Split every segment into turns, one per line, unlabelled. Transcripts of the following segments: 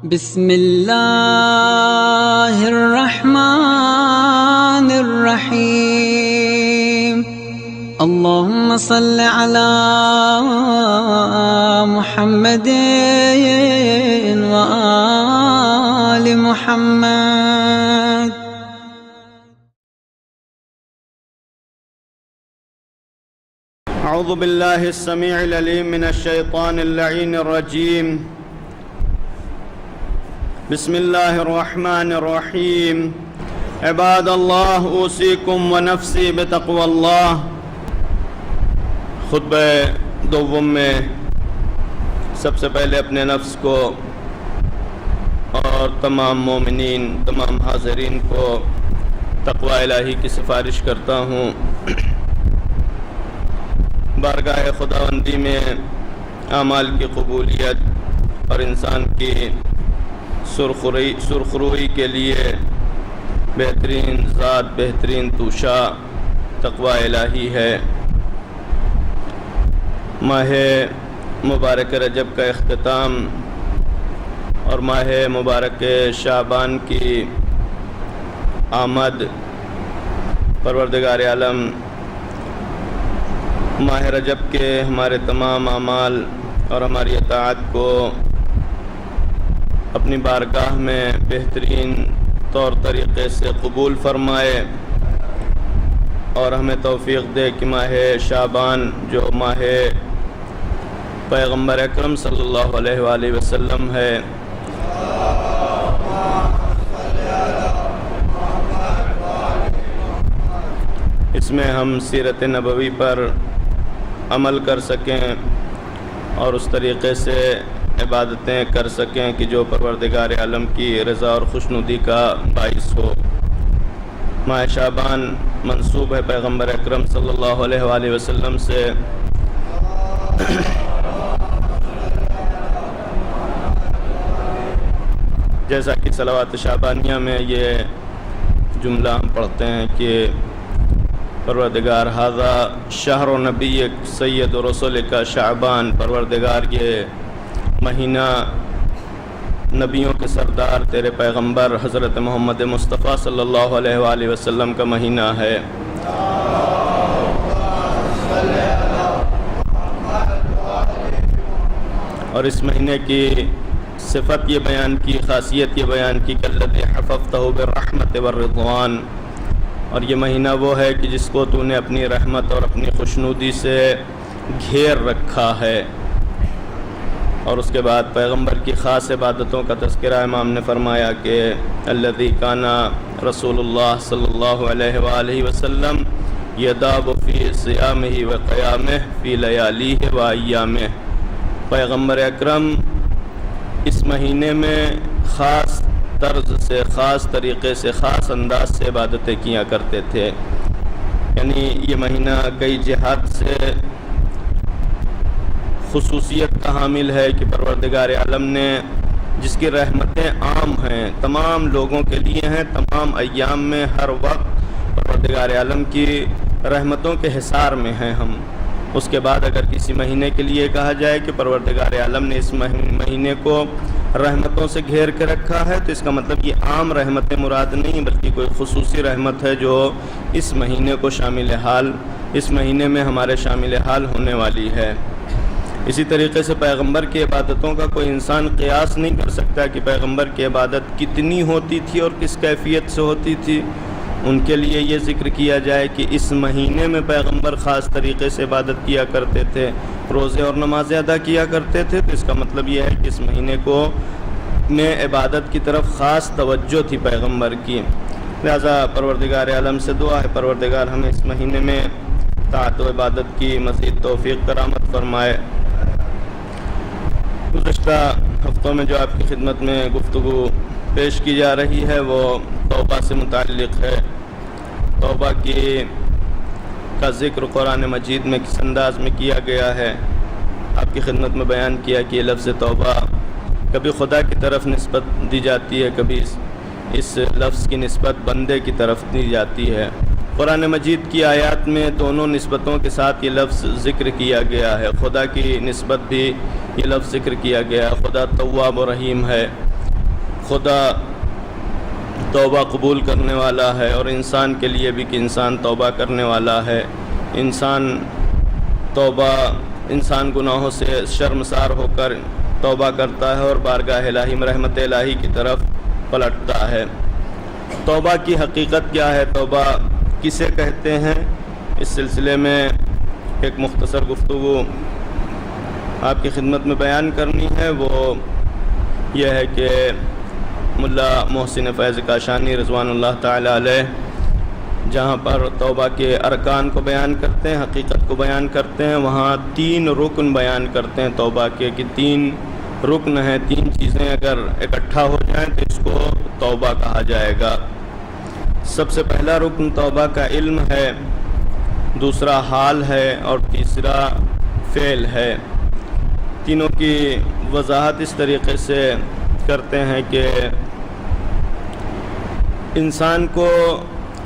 بسم اللہ الرحمن الرحیم اللہم صل علی محمد وآل محمد۔
اعوذ باللہ السمیع العلیم من الشیطان اللعین الرجیم۔ بسم اللہ الرحمن الرحیم۔ عباد اللہ اوصیکم ونفسی بتقوی اللہ۔ خطبہ دوم میں سب سے پہلے اپنے نفس کو اور تمام مومنین، تمام حاضرین کو تقوی الہی کی سفارش کرتا ہوں۔ بارگاہ خداوندی میں اعمال کی قبولیت اور انسان کی سرخروئی کے لیے بہترین ذات، بہترین توشہ تقوی الہی ہے۔ ماہ مبارک رجب کا اختتام اور ماہ مبارک شعبان کی آمد، پروردگار عالم ماہ رجب کے ہمارے تمام اعمال اور ہماری اطاعت کو اپنی بارگاہ میں بہترین طور طریقے سے قبول فرمائے اور ہمیں توفیق دے کہ ماہ شعبان جو ماہ پیغمبر اکرم صلی اللہ علیہ وآلہ وسلم ہے، اس میں ہم سیرت نبوی پر عمل کر سکیں اور اس طریقے سے عبادتیں کر سکیں کہ جو پروردگار عالم کی رضا اور خوشنودی کا باعث ہو۔ ماہ شعبان منسوب ہے پیغمبر اکرم صلی اللہ علیہ وآلہ وسلم سے۔ جیسا کہ صلوات شعبانیہ میں یہ جملہ ہم پڑھتے ہیں کہ پروردگار ھذا شہر نبی سید رسول کا شعبان، پروردگار یہ مہینہ نبیوں کے سردار تیرے پیغمبر حضرت محمد مصطفیٰ صلی اللہ علیہ وآلہ وسلم کا مہینہ ہے۔ اور اس مہینے کی صفت یہ بیان کی، خاصیت یہ بیان کی کہ الذی حفظتہ بالرحمت والرضوان، اور یہ مہینہ وہ ہے کہ جس کو تو نے اپنی رحمت اور اپنی خوشنودی سے گھیر رکھا ہے۔ اور اس کے بعد پیغمبر کی خاص عبادتوں کا تذکرہ امام نے فرمایا کہ الذی کان رسول اللہ صلی اللہ علیہ وآلہ وسلم یداب فی صیامہ و قیامہ فی لیالیہ و ایامہ، پیغمبر اکرم اس مہینے میں خاص طرز سے، خاص طریقے سے، خاص انداز سے عبادتیں کیا کرتے تھے۔ یعنی یہ مہینہ کئی جہات سے خصوصیت کا حامل ہے کہ پروردگار عالم نے جس کی رحمتیں عام ہیں، تمام لوگوں کے لیے ہیں، تمام ایام میں ہر وقت پروردگار عالم کی رحمتوں کے حصار میں ہیں ہم۔ اس کے بعد اگر کسی مہینے کے لیے کہا جائے کہ پروردگار عالم نے اس مہینے کو رحمتوں سے گھیر کے رکھا ہے، تو اس کا مطلب یہ عام رحمتیں مراد نہیں، بلکہ کوئی خصوصی رحمت ہے جو اس مہینے کو شامل حال، اس مہینے میں ہمارے شامل حال ہونے والی ہے۔ اسی طریقے سے پیغمبر کی عبادتوں کا کوئی انسان قیاس نہیں کر سکتا کہ پیغمبر کی عبادت کتنی ہوتی تھی اور کس کیفیت سے ہوتی تھی۔ ان کے لیے یہ ذکر کیا جائے کہ اس مہینے میں پیغمبر خاص طریقے سے عبادت کیا کرتے تھے، روزے اور نمازیں ادا کیا کرتے تھے، تو اس کا مطلب یہ ہے کہ اس مہینے کو میں عبادت کی طرف خاص توجہ تھی پیغمبر کی۔ لہذا پروردگار عالم سے دعا ہے پروردگار ہمیں اس مہینے میں طاعت و عبادت کی مزید توفیق کرامت فرمائے۔ گزشتہ ہفتوں میں جو آپ کی خدمت میں گفتگو پیش کی جا رہی ہے وہ توبہ سے متعلق ہے۔ توبہ کا ذکر قرآن مجید میں کس انداز میں کیا گیا ہے، آپ کی خدمت میں بیان کیا کہ یہ لفظ توبہ کبھی خدا کی طرف نسبت دی جاتی ہے، کبھی اس لفظ کی نسبت بندے کی طرف دی جاتی ہے۔ قرآن مجید کی آیات میں دونوں نسبتوں کے ساتھ یہ لفظ ذکر کیا گیا ہے۔ خدا کی نسبت بھی یہ لفظ ذکر کیا گیا ہے، خدا تواب و رحیم ہے، خدا توبہ قبول کرنے والا ہے، اور انسان کے لیے بھی کہ انسان توبہ کرنے والا ہے۔ انسان گناہوں سے شرمسار ہو کر توبہ کرتا ہے اور بارگاہ الہی میں رحمت الہی کی طرف پلٹتا ہے۔ توبہ کی حقیقت کیا ہے؟ توبہ کسے کہتے ہیں؟ اس سلسلے میں ایک مختصر گفتگو آپ کی خدمت میں بیان کرنی ہے۔ وہ یہ ہے کہ ملا محسن فیض کاشانی رضوان اللہ تعالی علیہ جہاں پر توبہ کے ارکان کو بیان کرتے ہیں، حقیقت کو بیان کرتے ہیں، وہاں 3 رکن بیان کرتے ہیں توبہ کے، کہ 3 رکن ہیں، 3 چیزیں اگر اکٹھا ہو جائیں تو اس کو توبہ کہا جائے گا۔ سب سے پہلا رکن توبہ کا علم ہے، دوسرا حال ہے، اور تیسرا فعل ہے۔ تینوں کی وضاحت اس طریقے سے کرتے ہیں کہ انسان کو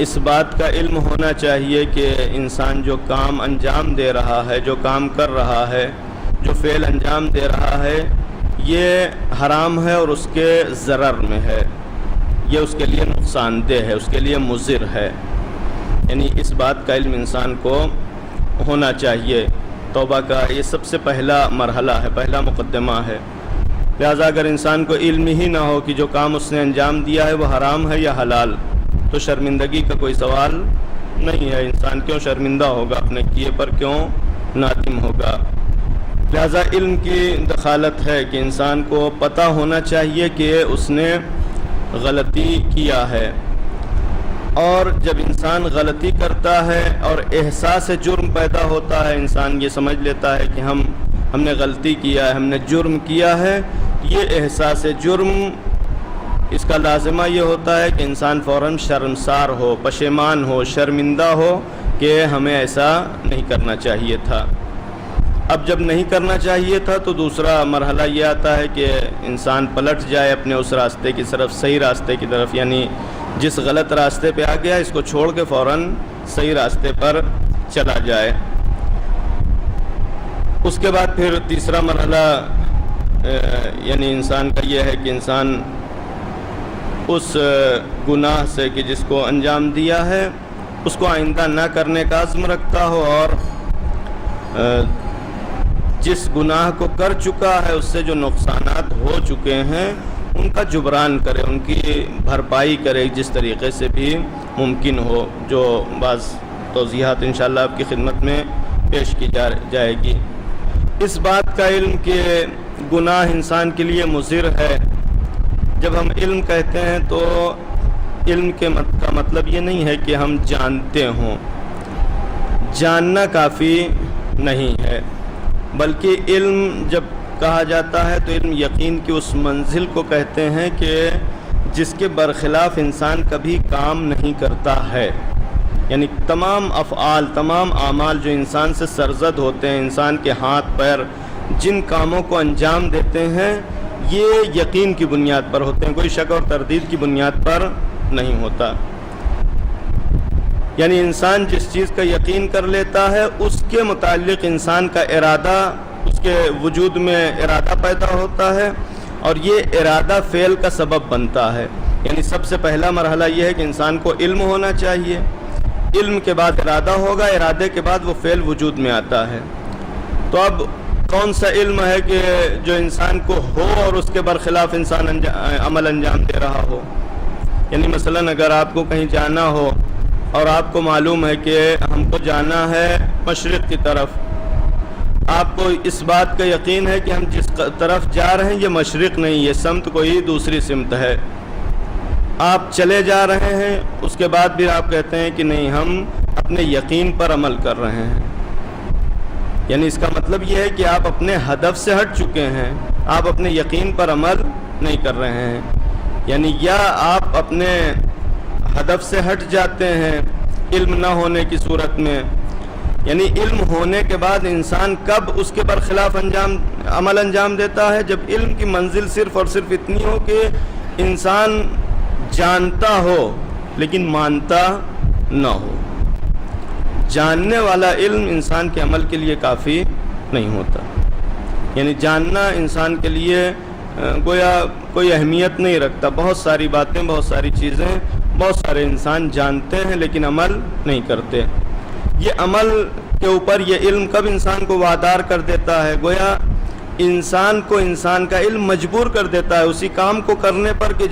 اس بات کا علم ہونا چاہیے کہ انسان جو کام انجام دے رہا ہے، جو کام کر رہا ہے، جو فعل انجام دے رہا ہے، یہ حرام ہے اور اس کے ضرر میں ہے، یہ اس کے لیے نقصان دہ ہے، اس کے لیے مضر ہے۔ یعنی اس بات کا علم انسان کو ہونا چاہیے۔ توبہ کا یہ سب سے پہلا مرحلہ ہے، پہلا مقدمہ ہے۔ لہذا اگر انسان کو علم ہی نہ ہو کہ جو کام اس نے انجام دیا ہے وہ حرام ہے یا حلال، تو شرمندگی کا کوئی سوال نہیں ہے۔ انسان کیوں شرمندہ ہوگا؟ اپنے کیے پر کیوں نادم ہوگا؟ لہذا علم کی دخالت ہے کہ انسان کو پتہ ہونا چاہیے کہ اس نے غلطی کیا ہے، اور جب انسان غلطی کرتا ہے اور احساس جرم پیدا ہوتا ہے، انسان یہ سمجھ لیتا ہے کہ ہم نے غلطی کیا ہے، ہم نے جرم کیا ہے، یہ احساس جرم اس کا لازمہ یہ ہوتا ہے کہ انسان فوراً شرمسار ہو، پشیمان ہو، شرمندہ ہو کہ ہمیں ایسا نہیں کرنا چاہیے تھا۔ اب جب نہیں کرنا چاہیے تھا تو دوسرا مرحلہ یہ آتا ہے کہ انسان پلٹ جائے اپنے اس راستے کی طرف، صحیح راستے کی طرف، یعنی جس غلط راستے پہ آ گیا اس کو چھوڑ کے فوراً صحیح راستے پر چلا جائے۔ اس کے بعد پھر تیسرا مرحلہ یعنی انسان کا یہ ہے کہ انسان اس گناہ سے کہ جس کو انجام دیا ہے اس کو آئندہ نہ کرنے کا عزم رکھتا ہو، اور جس گناہ کو کر چکا ہے اس سے جو نقصانات ہو چکے ہیں ان کا جبران کرے، ان کی بھرپائی کرے جس طریقے سے بھی ممکن ہو، جو بعض توضیحات انشاءاللہ آپ کی خدمت میں پیش کی جائے گی۔ اس بات کا علم کہ گناہ انسان کے لیے مضر ہے، جب ہم علم کہتے ہیں تو علم کا مطلب یہ نہیں ہے کہ ہم جانتے ہوں، جاننا کافی نہیں ہے، بلکہ علم جب کہا جاتا ہے تو علم یقین کی اس منزل کو کہتے ہیں کہ جس کے برخلاف انسان کبھی کام نہیں کرتا ہے۔ یعنی تمام افعال، تمام اعمال جو انسان سے سرزد ہوتے ہیں، انسان کے ہاتھ پیر جن کاموں کو انجام دیتے ہیں یہ یقین کی بنیاد پر ہوتے ہیں، کوئی شک اور تردید کی بنیاد پر نہیں ہوتا۔ یعنی انسان جس چیز کا یقین کر لیتا ہے اس کے متعلق انسان کا ارادہ، اس کے وجود میں ارادہ پیدا ہوتا ہے، اور یہ ارادہ فعل کا سبب بنتا ہے۔ یعنی سب سے پہلا مرحلہ یہ ہے کہ انسان کو علم ہونا چاہیے، علم کے بعد ارادہ ہوگا، ارادے کے بعد وہ فعل وجود میں آتا ہے۔ تو اب کون سا علم ہے کہ جو انسان کو ہو اور اس کے برخلاف انسان عمل انجام دے رہا ہو؟ یعنی مثلا اگر آپ کو کہیں جانا ہو اور آپ کو معلوم ہے کہ ہم کو جانا ہے مشرق کی طرف، آپ کو اس بات کا یقین ہے کہ ہم جس طرف جا رہے ہیں یہ مشرق نہیں، یہ سمت کوئی دوسری سمت ہے، آپ چلے جا رہے ہیں، اس کے بعد بھی آپ کہتے ہیں کہ نہیں ہم اپنے یقین پر عمل کر رہے ہیں۔ یعنی اس کا مطلب یہ ہے کہ آپ اپنے ہدف سے ہٹ چکے ہیں، آپ اپنے یقین پر عمل نہیں کر رہے ہیں۔ یعنی یا آپ اپنے ہدف سے ہٹ جاتے ہیں علم نہ ہونے کی صورت میں، یعنی علم ہونے کے بعد انسان کب اس کے برخلاف عمل انجام دیتا ہے؟ جب علم کی منزل صرف اور صرف اتنی ہو کہ انسان جانتا ہو لیکن مانتا نہ ہو۔ جاننے والا علم انسان کے عمل کے لیے کافی نہیں ہوتا، یعنی جاننا انسان کے لیے گویا کوئی اہمیت نہیں رکھتا. بہت ساری باتیں، بہت ساری چیزیں بہت سارے انسان جانتے ہیں لیکن عمل نہیں کرتے. یہ عمل کے اوپر یہ علم کب انسان کو وادار کر دیتا ہے؟ گویا انسان کو انسان کا علم مجبور کر دیتا ہے اسی کام کو کرنے پر کہ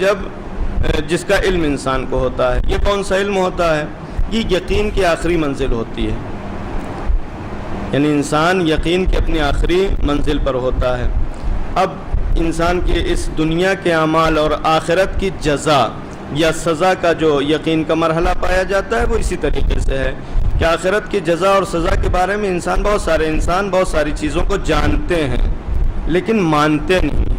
جس کا علم انسان کو ہوتا ہے. یہ کون سا علم ہوتا ہے؟ یہ یقین کی آخری منزل ہوتی ہے. یعنی انسان یقین کی اپنی آخری منزل پر ہوتا ہے. اب انسان کے اس دنیا کے اعمال اور آخرت کی جزا یا سزا کا جو یقین کا مرحلہ پایا جاتا ہے وہ اسی طریقے سے ہے کہ آخرت کی جزا اور سزا کے بارے میں بہت ساری چیزوں کو جانتے ہیں لیکن مانتے نہیں.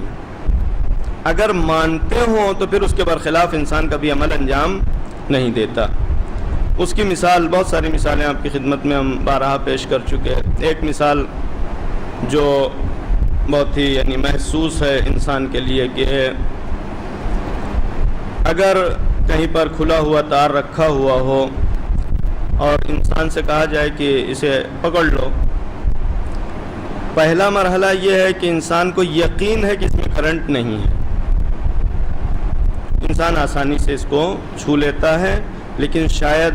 اگر مانتے ہوں تو پھر اس کے برخلاف انسان کبھی عمل انجام نہیں دیتا. اس کی مثال، بہت ساری مثالیں آپ کی خدمت میں ہم بارہا پیش کر چکے ہیں. ایک مثال جو بہت ہی محسوس ہے انسان کے لیے کہ اگر کہیں پر کھلا ہوا تار رکھا ہوا ہو اور انسان سے کہا جائے کہ اسے پکڑ لو، پہلا مرحلہ یہ ہے کہ انسان کو یقین ہے کہ اس میں کرنٹ نہیں ہے. انسان آسانی سے اس کو چھو لیتا ہے، لیکن شاید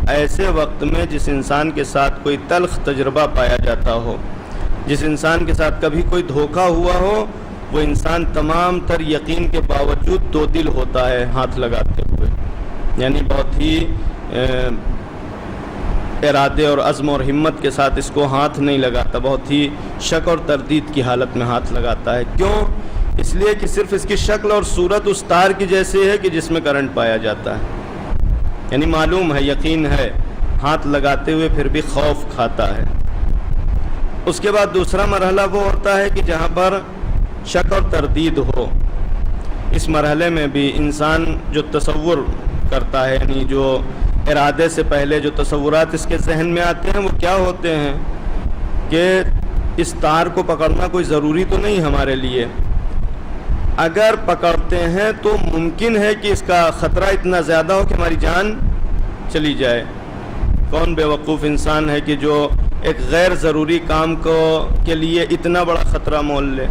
ایسے وقت میں جس انسان کے ساتھ کوئی تلخ تجربہ پایا جاتا ہو، جس انسان کے ساتھ کبھی کوئی دھوکہ ہوا ہو، وہ انسان تمام تر یقین کے باوجود دو دل ہوتا ہے ہاتھ لگاتے ہوئے. یعنی بہت ہی ارادے اور عزم اور ہمت کے ساتھ اس کو ہاتھ نہیں لگاتا، بہت ہی شک اور تردید کی حالت میں ہاتھ لگاتا ہے. کیوں؟ اس لیے کہ صرف اس کی شکل اور صورت اس تار کی جیسی ہے کہ جس میں کرنٹ پایا جاتا ہے. یعنی معلوم ہے، یقین ہے، ہاتھ لگاتے ہوئے پھر بھی خوف کھاتا ہے. اس کے بعد دوسرا مرحلہ وہ ہوتا ہے کہ جہاں پر شک اور تردید ہو. اس مرحلے میں بھی انسان جو تصور کرتا ہے، یعنی جو ارادے سے پہلے جو تصورات اس کے ذہن میں آتے ہیں وہ کیا ہوتے ہیں کہ اس تار کو پکڑنا کوئی ضروری تو نہیں ہمارے لیے. اگر پکڑتے ہیں تو ممکن ہے کہ اس کا خطرہ اتنا زیادہ ہو کہ ہماری جان چلی جائے. کون بے وقوف انسان ہے کہ جو ایک غیر ضروری کام کے لیے اتنا بڑا خطرہ مول لے.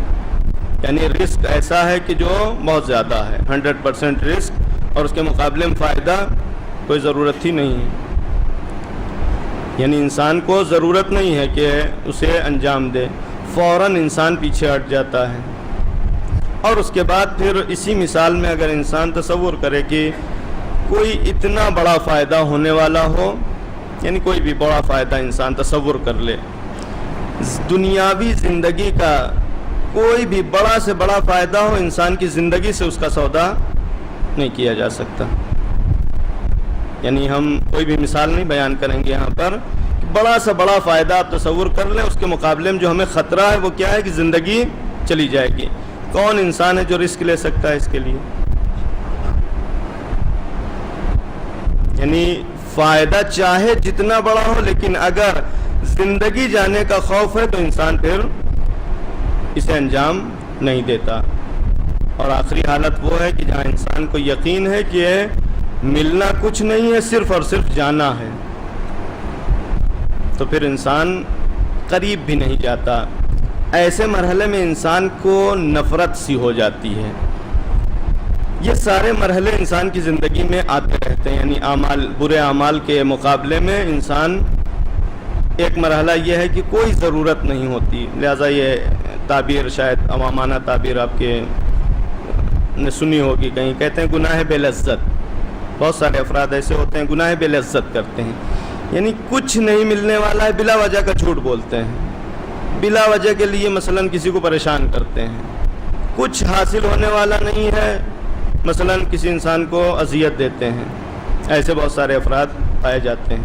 یعنی رسک ایسا ہے کہ جو بہت زیادہ ہے، 100% رسک، اور اس کے مقابلے میں فائدہ کوئی ضرورت ہی نہیں ہے. یعنی انسان کو ضرورت نہیں ہے کہ اسے انجام دے، فوراً انسان پیچھے ہٹ جاتا ہے. اور اس کے بعد پھر اسی مثال میں اگر انسان تصور کرے کہ کوئی اتنا بڑا فائدہ ہونے والا ہو، یعنی کوئی بھی بڑا فائدہ انسان تصور کر لے، دنیاوی زندگی کا کوئی بھی بڑا سے بڑا فائدہ ہو، انسان کی زندگی سے اس کا سودا نہیں کیا جا سکتا. یعنی ہم کوئی بھی مثال نہیں بیان کریں گے یہاں پر، بڑا سے بڑا فائدہ آپ تصور کر لیں، اس کے مقابلے میں جو ہمیں خطرہ ہے وہ کیا ہے کہ زندگی چلی جائے گی. کون انسان ہے جو رسک لے سکتا ہے اس کے لیے؟ یعنی فائدہ چاہے جتنا بڑا ہو، لیکن اگر زندگی جانے کا خوف ہے تو انسان پھر اسے انجام نہیں دیتا. اور آخری حالت وہ ہے کہ جہاں انسان کو یقین ہے کہ ملنا کچھ نہیں ہے، صرف اور صرف جانا ہے، تو پھر انسان قریب بھی نہیں جاتا. ایسے مرحلے میں انسان کو نفرت سی ہو جاتی ہے. یہ سارے مرحلے انسان کی زندگی میں آتے رہتے ہیں. یعنی برے اعمال کے مقابلے میں انسان ایک مرحلہ یہ ہے کہ کوئی ضرورت نہیں ہوتی. لہٰذا یہ تعبیر شاید عوامانہ تعبیر آپ کے نے سنی ہوگی کہیں، کہتے ہیں گناہ بے لذت. بہت سارے افراد ایسے ہوتے ہیں گناہ بے لذت کرتے ہیں. یعنی کچھ نہیں ملنے والا ہے، بلا وجہ کا جھوٹ بولتے ہیں، بلا وجہ کے لیے مثلاً کسی کو پریشان کرتے ہیں. کچھ حاصل ہونے والا نہیں ہے، مثلاً کسی انسان کو اذیت دیتے ہیں. ایسے بہت سارے افراد پائے جاتے ہیں.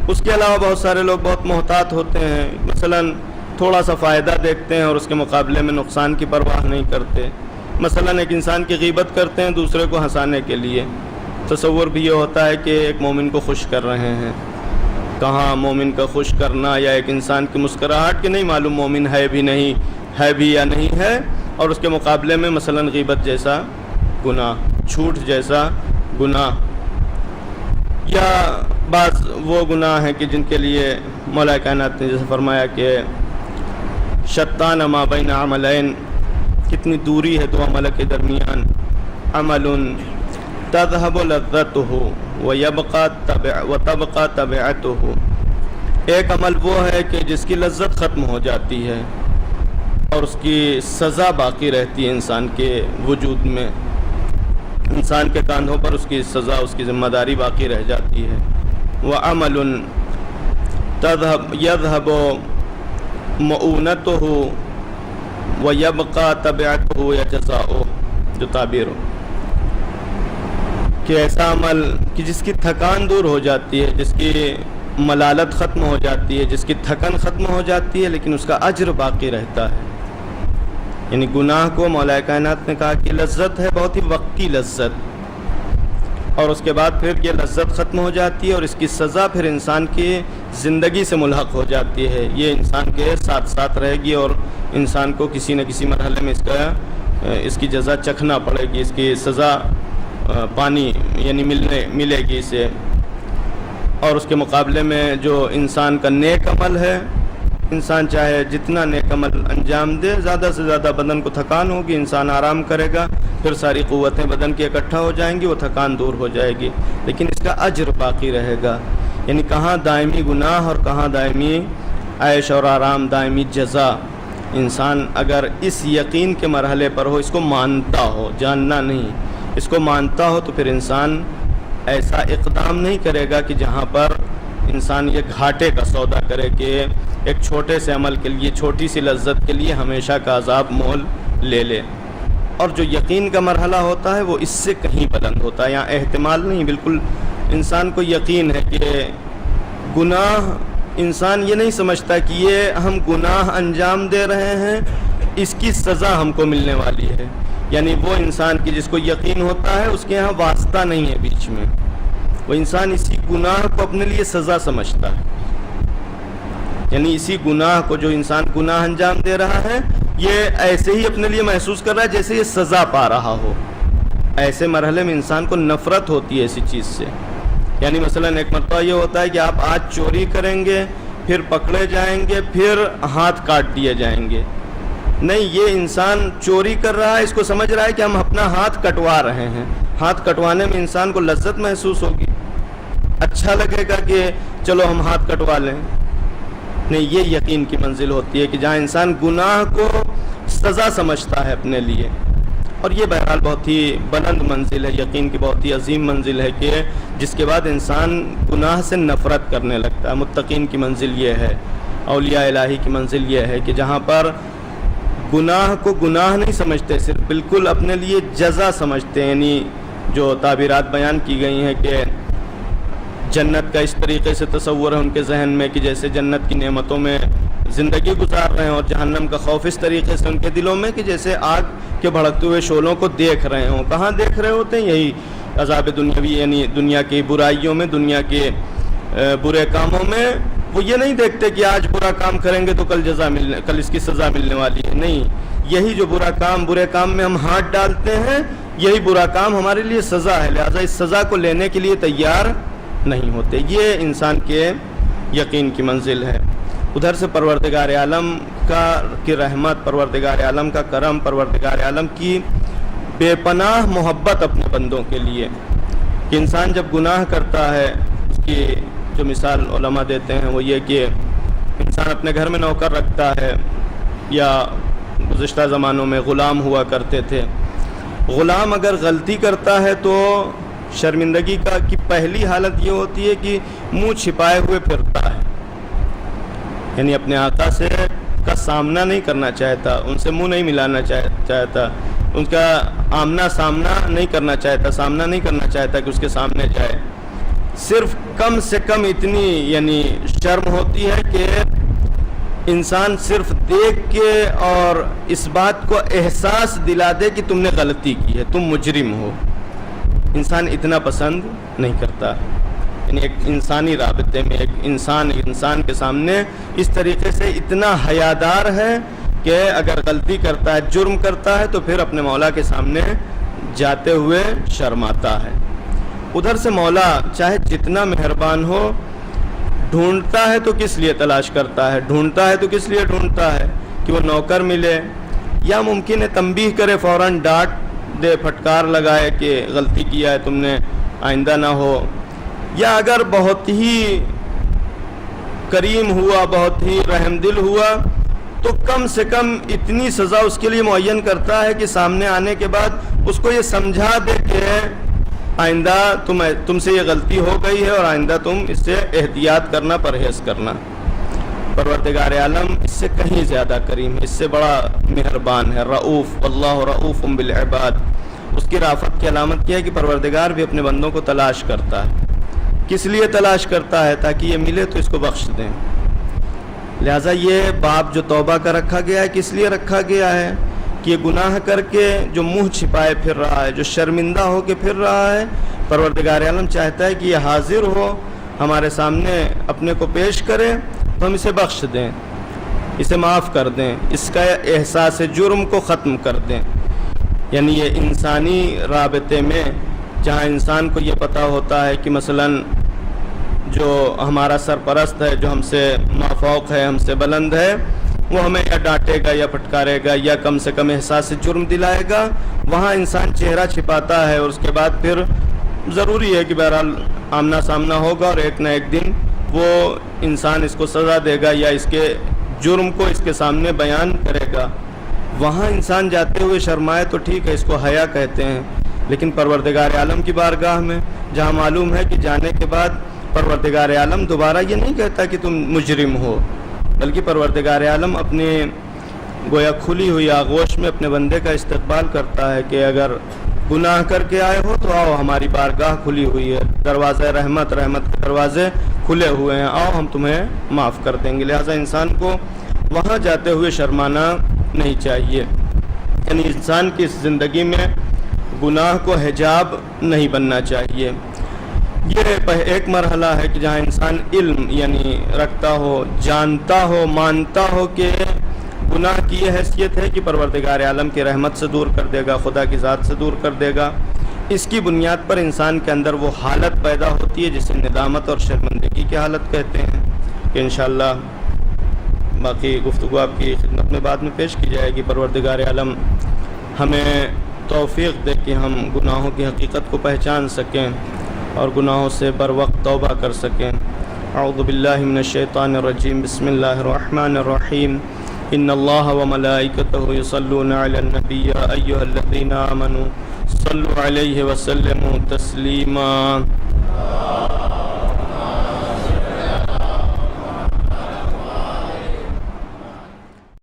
اس کے علاوہ بہت سارے لوگ بہت محتاط ہوتے ہیں، مثلاً تھوڑا سا فائدہ دیکھتے ہیں اور اس کے مقابلے میں نقصان کی پرواہ نہیں کرتے. مثلاً ایک انسان کی غیبت کرتے ہیں دوسرے کو ہنسانے کے لیے. تصور بھی یہ ہوتا ہے کہ ایک مومن کو خوش کر رہے ہیں. کہاں مومن کا خوش کرنا یا ایک انسان کی مسکراہٹ کہ نہیں معلوم مومن ہے بھی نہیں ہے بھی یا نہیں ہے، اور اس کے مقابلے میں مثلاً غیبت جیسا گناہ، جھوٹ جیسا گناہ، یا بعض وہ گناہ ہیں کہ جن کے لیے مولا کائنات نے جیسے فرمایا کہ شتان ما بین عملین کتنی دوری ہے دو عمل کے درمیان. عمل تذهب لذته وتبقى تبعته. ایک عمل وہ ہے کہ جس کی لذت ختم ہو جاتی ہے اور اس کی سزا باقی رہتی ہے انسان کے وجود میں. انسان کے کاندھوں پر اس کی سزا، اس کی ذمہ داری باقی رہ جاتی ہے. وعمل يذهب مؤونته ويبقى تبعته یا جزاؤه، جو تعبیر ہو کہ ایسا عمل کہ جس کی تھکان دور ہو جاتی ہے، جس کی ملالت ختم ہو جاتی ہے، جس کی تھکن ختم ہو جاتی ہے، لیکن اس کا اجر باقی رہتا ہے. یعنی گناہ کو مولا کائنات نے کہا کہ لذت ہے، بہت ہی وقتی لذت، اور اس کے بعد پھر یہ لذت ختم ہو جاتی ہے اور اس کی سزا پھر انسان کی زندگی سے ملحق ہو جاتی ہے. یہ انسان کے ساتھ ساتھ رہے گی اور انسان کو کسی نہ کسی مرحلے میں اس کی جزا چکھنا پڑے گی، اس کی سزا پانی یعنی ملے گی اسے. اور اس کے مقابلے میں جو انسان کا نیک عمل ہے، انسان چاہے جتنا نیک عمل انجام دے، زیادہ سے زیادہ بدن کو تھکان ہوگی، انسان آرام کرے گا، پھر ساری قوتیں بدن کی اکٹھا ہو جائیں گی، وہ تھکان دور ہو جائے گی، لیکن اس کا اجر باقی رہے گا. یعنی کہاں دائمی گناہ اور کہاں دائمی عیش اور آرام، دائمی جزا. انسان اگر اس یقین کے مرحلے پر ہو، اس کو مانتا ہو، جاننا نہیں، اس کو مانتا ہو، تو پھر انسان ایسا اقدام نہیں کرے گا کہ جہاں پر انسان یہ گھاٹے کا سودا کرے کہ ایک چھوٹے سے عمل کے لیے، چھوٹی سی لذت کے لیے ہمیشہ کا عذاب مول لے لے. اور جو یقین کا مرحلہ ہوتا ہے وہ اس سے کہیں بلند ہوتا ہے. یہاں احتمال نہیں، بالکل انسان کو یقین ہے کہ گناہ، انسان یہ نہیں سمجھتا کہ یہ ہم گناہ انجام دے رہے ہیں، اس کی سزا ہم کو ملنے والی ہے. یعنی وہ انسان کی جس کو یقین ہوتا ہے، اس کے یہاں واسطہ نہیں ہے بیچ میں. وہ انسان اسی گناہ کو اپنے لیے سزا سمجھتا ہے. یعنی اسی گناہ کو، جو انسان گناہ انجام دے رہا ہے، یہ ایسے ہی اپنے لیے محسوس کر رہا ہے جیسے یہ سزا پا رہا ہو. ایسے مرحلے میں انسان کو نفرت ہوتی ہے اسی چیز سے. یعنی مثلا ایک مرتبہ یہ ہوتا ہے کہ آپ آج چوری کریں گے، پھر پکڑے جائیں گے، پھر ہاتھ کاٹ دیے جائیں گے. نہیں، یہ انسان چوری کر رہا ہے، اس کو سمجھ رہا ہے کہ ہم اپنا ہاتھ کٹوا رہے ہیں. ہاتھ کٹوانے میں انسان کو لذت محسوس ہوگی، اچھا لگے گا کہ چلو ہم ہاتھ کٹوا لیں. نہیں، یہ یقین کی منزل ہوتی ہے کہ جہاں انسان گناہ کو سزا سمجھتا ہے اپنے لیے. اور یہ بہرحال بہت ہی بلند منزل ہے، یقین کی بہت ہی عظیم منزل ہے کہ جس کے بعد انسان گناہ سے نفرت کرنے لگتا ہے. متقین کی منزل یہ ہے، اولیاء الہی کی منزل یہ ہے کہ جہاں پر گناہ کو گناہ نہیں سمجھتے، صرف بالکل اپنے لیے جزا سمجھتے ہیں. یعنی جو تعبیرات بیان کی گئی ہیں کہ جنت کا اس طریقے سے تصور ہے ان کے ذہن میں کہ جیسے جنت کی نعمتوں میں زندگی گزار رہے ہیں، اور جہنم کا خوف اس طریقے سے ان کے دلوں میں کہ جیسے آگ کے بھڑکتے ہوئے شعلوں کو دیکھ رہے ہوں. کہاں دیکھ رہے ہوتے ہیں؟ یہی عذاب دنیاوی، یعنی دنیا کی برائیوں میں، دنیا کے برے کاموں میں. وہ یہ نہیں دیکھتے کہ آج برا کام کریں گے تو کل اس کی سزا ملنے والی ہے. نہیں، یہی جو برے کام میں ہم ہاتھ ڈالتے ہیں، یہی برا کام ہمارے لیے سزا ہے، لہذا اس سزا کو لینے کے لیے تیار نہیں ہوتے. یہ انسان کے یقین کی منزل ہے. ادھر سے پروردگار عالم کی رحمت، پروردگار عالم کا کرم، پروردگار عالم کی بے پناہ محبت اپنے بندوں کے لیے کہ انسان جب گناہ کرتا ہے، اس کی جو مثال علماء دیتے ہیں وہ یہ کہ انسان اپنے گھر میں نوکر رکھتا ہے، یا گزشتہ زمانوں میں غلام ہوا کرتے تھے. غلام اگر غلطی کرتا ہے تو شرمندگی کی پہلی حالت یہ ہوتی ہے کہ منہ چھپائے ہوئے پھرتا ہے. یعنی اپنے آقا سے کا سامنا نہیں کرنا چاہتا، ان سے منہ نہیں ملانا چاہتا، ان کا آمنا سامنا نہیں کرنا چاہتا، سامنا نہیں کرنا چاہتا کہ اس کے سامنے جائے. صرف کم سے کم اتنی یعنی شرم ہوتی ہے کہ انسان صرف دیکھ کے اور اس بات کو احساس دلا دے کہ تم نے غلطی کی ہے، تم مجرم ہو. انسان اتنا پسند نہیں کرتا. یعنی ایک انسانی رابطے میں ایک انسان کے سامنے اس طریقے سے اتنا حیادار ہے کہ اگر غلطی کرتا ہے، جرم کرتا ہے، تو پھر اپنے مولا کے سامنے جاتے ہوئے شرماتا ہے. ادھر سے مولا چاہے جتنا مہربان ہو، ڈھونڈتا ہے تو کس لیے تلاش کرتا ہے، ڈھونڈتا ہے تو کس لیے ڈھونڈتا ہے کہ وہ نوکر ملے، یا ممکن ہے تنبیہ کرے، فوراً ڈانٹ دے، پھٹکار لگائے کہ غلطی کیا ہے تم نے، آئندہ نہ ہو. یا اگر بہت ہی کریم ہوا، بہت ہی رحم دل ہوا، تو کم سے کم اتنی سزا اس کے لیے معین کرتا ہے کہ سامنے آنے کے بعد اس کو یہ سمجھا دے کہ آئندہ تم سے یہ غلطی ہو گئی ہے اور آئندہ تم اس سے احتیاط کرنا، پرہیز کرنا. پروردگار عالم اس سے کہیں زیادہ کریم ہے، اس سے بڑا مہربان ہے. رؤوف، اللہ رؤوف بالعباد. اس کی رافت کی علامت کیا ہے کہ پروردگار بھی اپنے بندوں کو تلاش کرتا ہے. کس لیے تلاش کرتا ہے؟ تاکہ یہ ملے تو اس کو بخش دیں. لہٰذا یہ باب جو توبہ کا رکھا گیا ہے، کس لیے رکھا گیا ہے؟ کہ یہ گناہ کر کے جو منہ چھپائے پھر رہا ہے، جو شرمندہ ہو کے پھر رہا ہے، پروردگار عالم چاہتا ہے کہ یہ حاضر ہو، ہمارے سامنے اپنے کو پیش کرے تو ہم اسے بخش دیں، اسے معاف کر دیں، اس کا احساس جرم کو ختم کر دیں. یعنی یہ انسانی رابطے میں جہاں انسان کو یہ پتہ ہوتا ہے کہ مثلاً جو ہمارا سرپرست ہے، جو ہم سے مافوق ہے، ہم سے بلند ہے، وہ ہمیں یا ڈانٹے گا یا پھٹکارے گا یا کم سے کم احساس جرم دلائے گا، وہاں انسان چہرہ چھپاتا ہے اور اس کے بعد پھر ضروری ہے کہ بہرحال آمنا سامنا ہوگا اور ایک نہ ایک دن وہ انسان اس کو سزا دے گا یا اس کے جرم کو اس کے سامنے بیان کرے گا. وہاں انسان جاتے ہوئے شرمائے تو ٹھیک ہے، اس کو حیا کہتے ہیں. لیکن پروردگار عالم کی بارگاہ میں جہاں معلوم ہے کہ جانے کے بعد پروردگار عالم دوبارہ یہ نہیں کہتا کہ تم مجرم ہو، بلکہ پروردگار عالم اپنے گویا کھلی ہوئی آغوش میں اپنے بندے کا استقبال کرتا ہے کہ اگر گناہ کر کے آئے ہو تو آؤ، ہماری بارگاہ کھلی ہوئی ہے، دروازہ رحمت کے دروازے کھلے ہوئے ہیں، آؤ ہم تمہیں معاف کر دیں گے. لہٰذا انسان کو وہاں جاتے ہوئے شرمانا نہیں چاہیے. یعنی انسان کی اس زندگی میں گناہ کو حجاب نہیں بننا چاہیے. یہ ایک مرحلہ ہے کہ جہاں انسان علم یعنی رکھتا ہو، جانتا ہو، مانتا ہو کہ گناہ کی یہ حیثیت ہے کہ پروردگار عالم کی رحمت سے دور کر دے گا، خدا کی ذات سے دور کر دے گا. اس کی بنیاد پر انسان کے اندر وہ حالت پیدا ہوتی ہے جسے ندامت اور شرمندگی کی حالت کہتے ہیں. کہ انشاءاللہ باقی گفتگو آپ کی خدمت میں بعد میں پیش کی جائے گی. پروردگار عالم ہمیں توفیق دے کہ ہم گناہوں کی حقیقت کو پہچان سکیں اور گناہوں سے بر وقت توبہ کر سکیں. اعوذ باللہ من الشیطان الرجیم. بسم اللہ الرحمن الرحیم. ان اللہ وملائکتہ یصلون علی النبی یا ایھا الذین آمنوا صلوا علیہ وسلموا تسلیما.